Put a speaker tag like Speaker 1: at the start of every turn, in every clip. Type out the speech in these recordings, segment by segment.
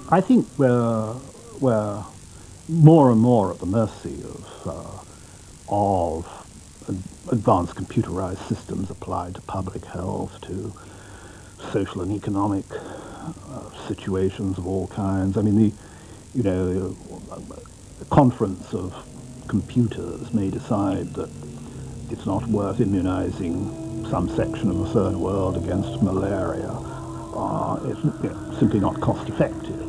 Speaker 1: I think we're more and more at the mercy of advanced computerized systems applied to public health, to social and economic situations of all kinds. I mean, the conference of computers may decide that it's not worth immunizing some section of the third world against malaria. It's simply not cost effective.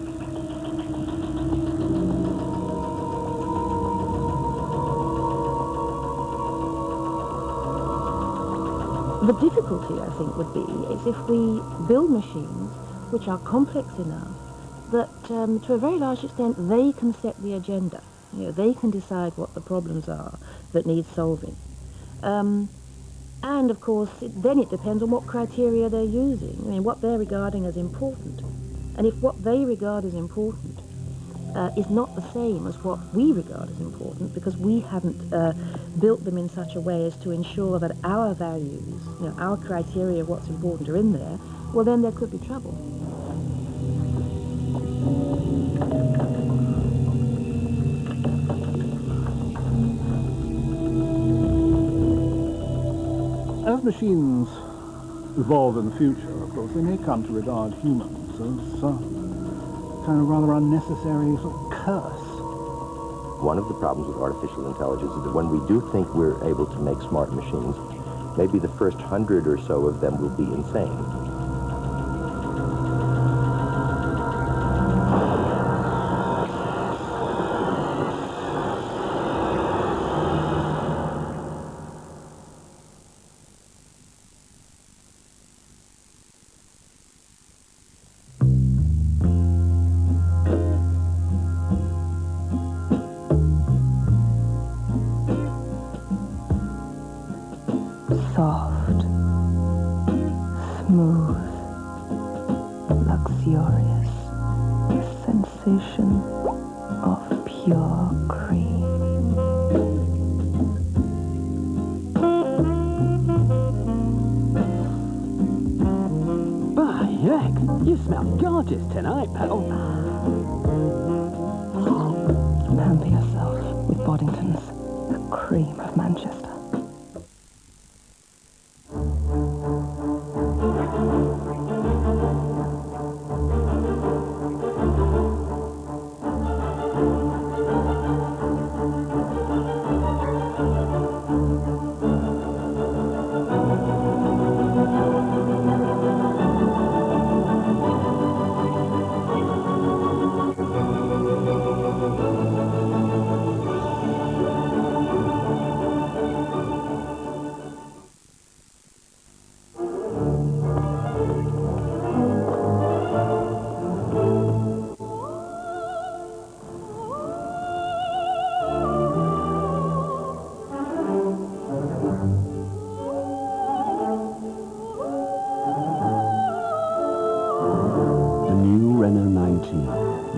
Speaker 2: The difficulty, I think, would be is if we build machines which are complex enough that, to a very large extent, they can set the agenda. They can decide what the problems are that need solving. And, of course, then it depends on what criteria they're using, what they're regarding as important. And if what they regard as important is not the same as what we regard as important, because we haven't built them in such a way as to ensure that our values, our criteria of what's important are in there, well, then there could be trouble.
Speaker 1: As machines evolve in the future, of course, they may come to regard humans as kind of rather unnecessary sort of curse.
Speaker 3: One of the problems with artificial intelligence is that when we do think we're able to make smart machines, maybe the first 100 or so of them will be insane.
Speaker 2: Soft, smooth, luxurious, the sensation of pure cream.
Speaker 4: By heck, you smell gorgeous tonight, pal.
Speaker 2: Pamper yourself with Boddington's, the cream of Manchester.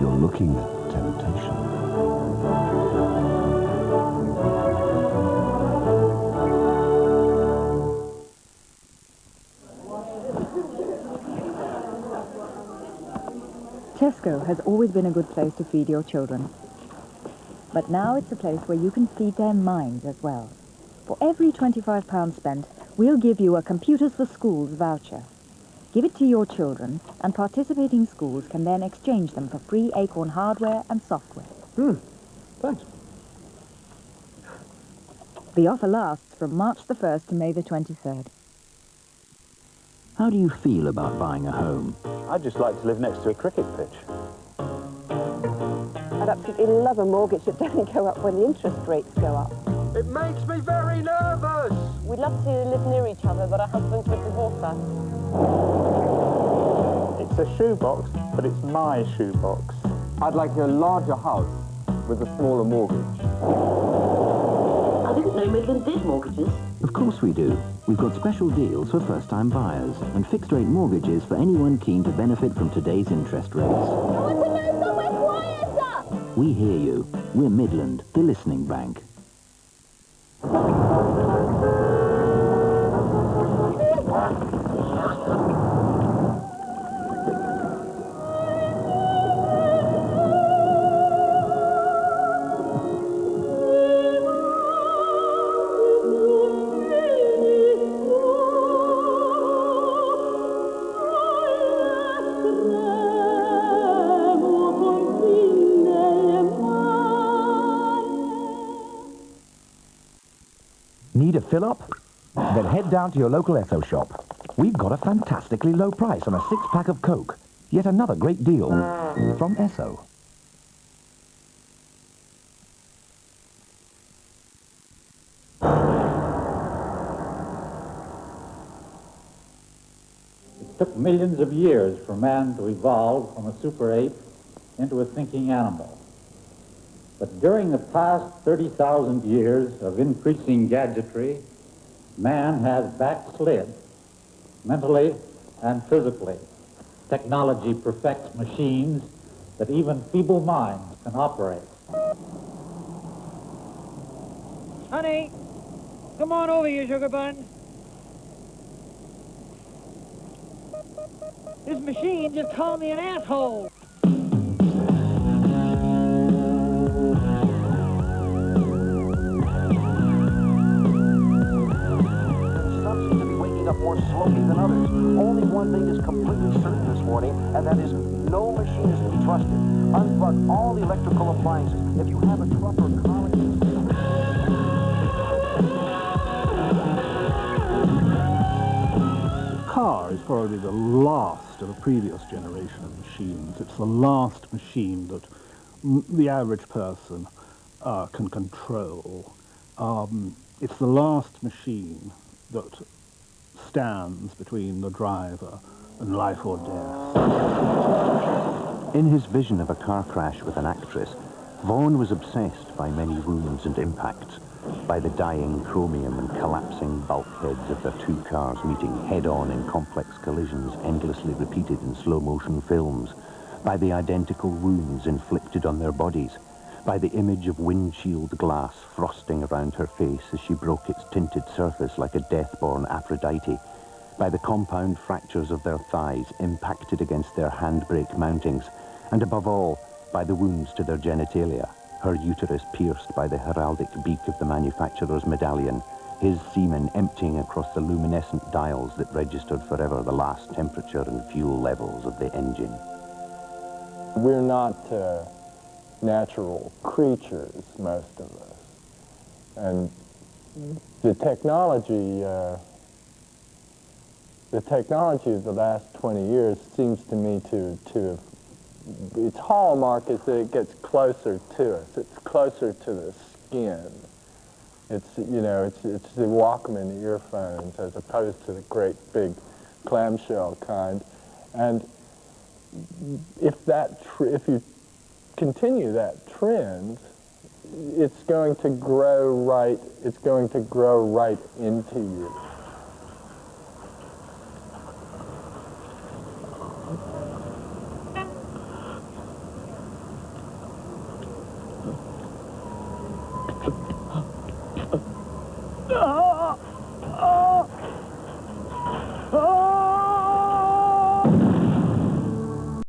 Speaker 5: You're looking at temptation.
Speaker 6: Tesco has always been a good place to feed your children. But now it's a place where you can feed their minds as well. For every £25 spent, we'll give you a Computers for Schools voucher. Give it to your children, and participating schools can then exchange them for free Acorn hardware and software.
Speaker 1: Thanks.
Speaker 6: The offer lasts from March the 1st to May the 23rd.
Speaker 4: How do you feel about buying a home?
Speaker 7: I'd just like to live next to a cricket pitch.
Speaker 8: I'd absolutely love a mortgage that doesn't go up when the interest rates go up.
Speaker 7: It makes me very nervous!
Speaker 8: We'd love to live near each other, but our husbands would divorce us.
Speaker 7: It's a shoebox, but it's my shoebox.
Speaker 9: I'd like a larger house with a smaller mortgage.
Speaker 2: I didn't know Midland did mortgages.
Speaker 4: Of course we do. We've got special deals for first-time buyers and fixed-rate mortgages for anyone keen to benefit from today's interest rates.
Speaker 10: I want to know somewhere quieter!
Speaker 4: We hear you. We're Midland, the listening bank.
Speaker 11: Need a fill-up? Then head down to your local Esso shop. We've got a fantastically low price on a 6-pack of Coke. Yet another great deal from Esso.
Speaker 12: It took millions of years for man to evolve from a super ape into a thinking animal. But during the past 30,000 years of increasing gadgetry, man has backslid mentally and physically. Technology perfects machines that even feeble minds can operate.
Speaker 13: Honey, come on over here, sugar bun. This machine just called me an asshole.
Speaker 14: Some seem to be waking up more slowly than others. Only one thing is completely certain this morning, and that is no machine is to be trusted. Unplug all the electrical appliances. If you have a truck or car...
Speaker 1: Car is probably the last of a previous generation of machines. It's the last machine that the average person can control. It's the last machine that stands between the driver and life or death.
Speaker 4: In his vision of a car crash with an actress, Vaughan was obsessed by many wounds and impacts, by the dying chromium and collapsing bulkheads of the two cars meeting head-on in complex collisions endlessly repeated in slow-motion films, by the identical wounds inflicted on their bodies, by the image of windshield glass frosting around her face as she broke its tinted surface like a death-born Aphrodite, by the compound fractures of their thighs impacted against their handbrake mountings, and above all, by the wounds to their genitalia, her uterus pierced by the heraldic beak of the manufacturer's medallion, his semen emptying across the luminescent dials that registered forever the last temperature and fuel levels of the engine.
Speaker 15: We're not natural creatures, most of us. And the technology of the last 20 years seems to me to have, its hallmark is that it gets closer to us. It's closer to the skin. It's, you know, it's the Walkman earphones as opposed to the great big clamshell kind. And if you continue that trend, it's going to grow right into you.